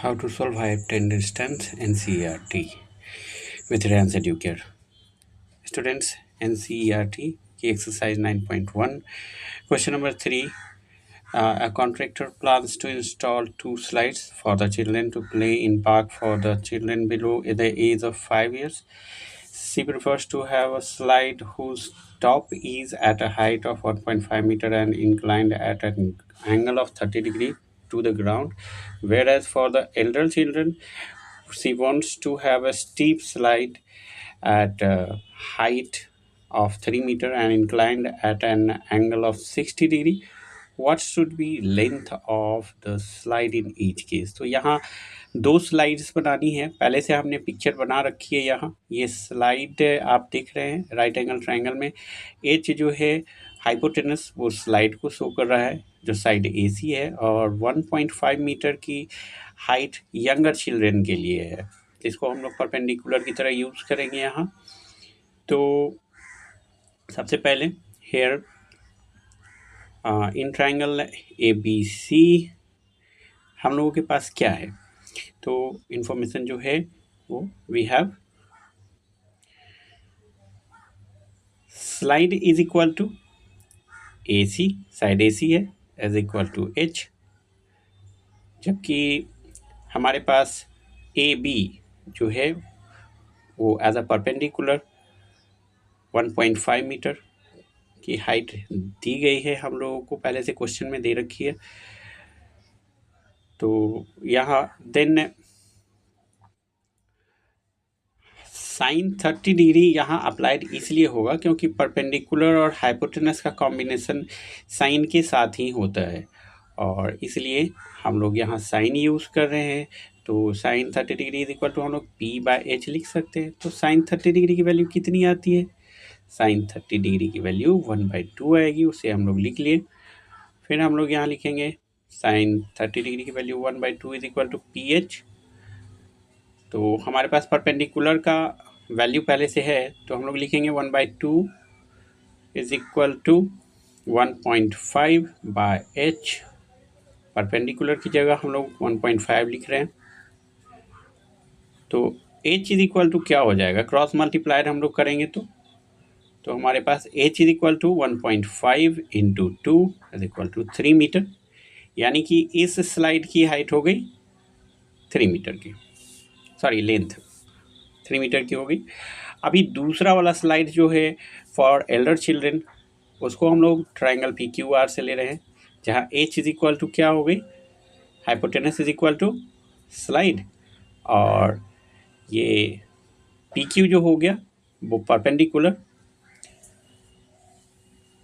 How to solve high distance NCERT with Reliance Educare. Students, NCERT की exercise 9.1 question number 3. A contractor plans to install 2 slides for the children to play in park for the children below the age of 5 years. She prefers to have a slide whose top is at a height of 1.5 meter and inclined at an angle of 30 degree to the ground, whereas for the elder children she wants to have a steep slide at a height of 3 meter and inclined at an angle of 60 degree. What should be length of the slide in each case? तो यहाँ दो slides बनानी है। पहले से हमने picture बना रखी है। यहाँ ये स्लाइड आप देख रहे हैं राइट एंगल ट्रायंगल में एच जो है हाइपोटेनस वो स्लाइड को शो कर रहा है जो साइड एसी है, और 1.5 मीटर की हाइट यंगर चिल्ड्रेन के लिए है। इसको हम लोग परपेंडिकुलर की तरह यूज़ करेंगे यहाँ। तो सबसे पहले here in triangle A B C हम लोगों के पास क्या है, तो इंफॉर्मेशन जो है वो we have slide is equal to A C, side A C है, इज इक्वल टू एच, जबकि हमारे पास ए बी जो है वो एज अ परपेंडिकुलर 1.5 मीटर की हाइट दी गई है हम लोगों को, पहले से क्वेश्चन में दे रखी है। तो यहाँ देन साइन 30 डिग्री यहाँ अप्लाइड इसलिए होगा क्योंकि परपेंडिकुलर और हाइपोटेनस का कॉम्बिनेशन साइन के साथ ही होता है, और इसलिए हम लोग यहाँ साइन यूज़ कर रहे हैं। तो sine 30 degree is equal to हम लोग P/H लिख सकते हैं। तो साइन 30 डिग्री की वैल्यू कितनी आती है? साइन 30 डिग्री की वैल्यू 1/2 आएगी, उसे हम लोग लिख लिए। फिर हम लोग यहाँ लिखेंगे साइन 30 डिग्री की value 1/2 is equal to PH। तो हमारे पास परपेंडिकुलर का वैल्यू पहले से है, तो हम लोग लिखेंगे 1/2 is equal to 1.5/h। Perpendicular की जगह हम लोग 1.5 लिख रहे हैं। तो h इज इक्वल टू क्या हो जाएगा? क्रॉस मल्टीप्लायर हम लोग करेंगे तो हमारे पास h is equal to 1.5 into 2 is equal to 3 metre, यानी कि इस स्लाइड की हाइट हो गई 3 मीटर की, सॉरी लेंथ 3 मीटर की हो गई। अभी दूसरा वाला स्लाइड जो है फॉर एल्डर चिल्ड्रेन, उसको हम लोग ट्रायंगल PQR से ले रहे हैं, जहाँ h इज इक्वल टू क्या हो गई? Hypotenuse is equal to slide, और ये PQ जो हो गया वो परपेंडिकुलर,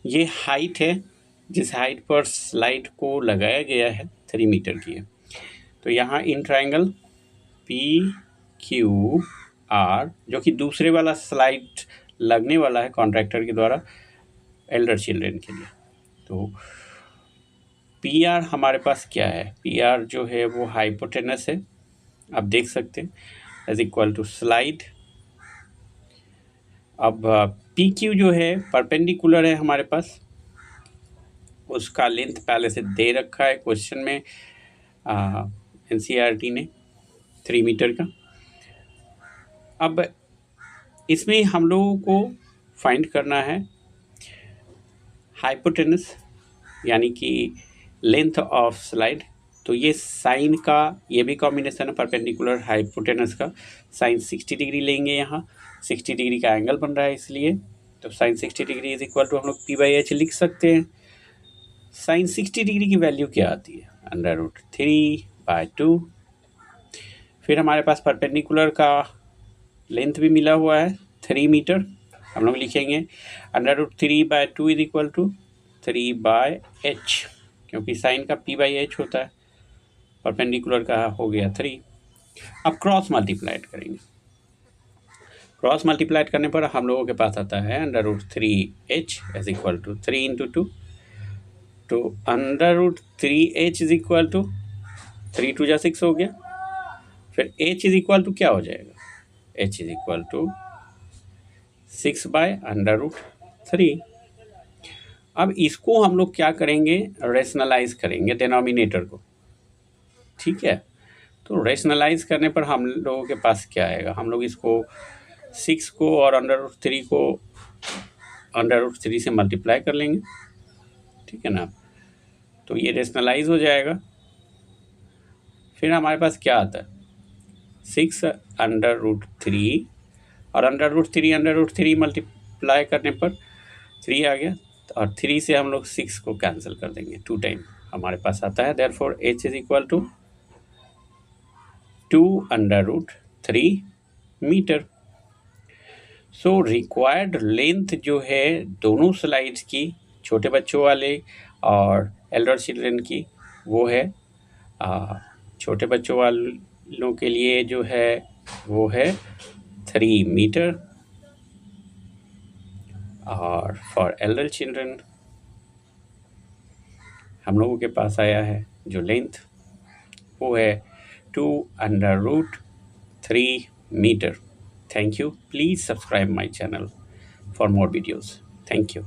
ये हाइट है जिस हाइट पर स्लाइड को लगाया गया है 3 मीटर की है। तो यहाँ इन ट्रायंगल PQR जो कि दूसरे वाला स्लाइड लगने वाला है कॉन्ट्रैक्टर के द्वारा एल्डर चिल्ड्रेन के लिए, तो PR हमारे पास क्या है? PR जो है वो हाइपोटेनस है, आप देख सकते हैं, इज इक्वल टू स्लाइड। अब PQ जो है परपेंडिकुलर है हमारे पास, उसका लेंथ पहले से दे रखा है क्वेश्चन में NCERT ने 3 मीटर का। अब इसमें हम लोगों को फाइंड करना है हाइपोटेनस यानी कि लेंथ ऑफ स्लाइड। तो ये साइन का ये भी कॉम्बिनेशन है परपेंडिकुलर हाइपोटेनस का। साइन 60 डिग्री लेंगे, यहाँ 60 डिग्री का एंगल बन रहा है इसलिए, तो sine 60 degree is equal to हम लोग P/H लिख सकते हैं। साइन 60 डिग्री की वैल्यू क्या आती है? √3/2। फिर हमारे पास परपेंडिकुलर का लेंथ भी मिला हुआ है 3 मीटर, हम लोग लिखेंगे √3/2 इज इक्वल टू 3/h, क्योंकि साइन का P/H होता है, परपेंडिकुलर का हो गया 3। अब क्रॉस मल्टीप्लाइड करेंगे। क्रॉस मल्टीप्लाइड करने पर हम लोगों के पास आता है √3h is equal to 3 into 2। तो √3h इज इक्वल टू 3 2 जा 6 हो गया। फिर h इज इक्वल टू क्या हो जाएगा? h is equal to 6/√3। अब इसको हम लोग क्या करेंगे? रेशनलाइज करेंगे डिनोमिनेटर को, ठीक है। तो रेशनलाइज करने पर हम लोगों के पास क्या आएगा, हम लोग इसको 6 को और √3 को √3 से मल्टीप्लाई कर लेंगे, ठीक है ना। तो ये रेशनलाइज हो जाएगा। फिर हमारे पास क्या आता है, 6 √3 और √3 मल्टीप्लाई करने पर 3 आ गया, और 3 से हम लोग 6 को कैंसिल कर देंगे, 2 टाइम हमारे पास आता है। Therefore h is equal to 2 √3 metre. So required length जो है दोनों स्लाइड्स की, छोटे बच्चों वाले और एल्डर चिल्ड्रन की, वो है छोटे बच्चों वालों के लिए जो है वो है 3 मीटर, और फॉर एल्डर चिल्ड्रन हम लोगों के पास आया है जो लेंथ वो है 2 √3 metre. Thank you. Please subscribe my channel for more videos. Thank you.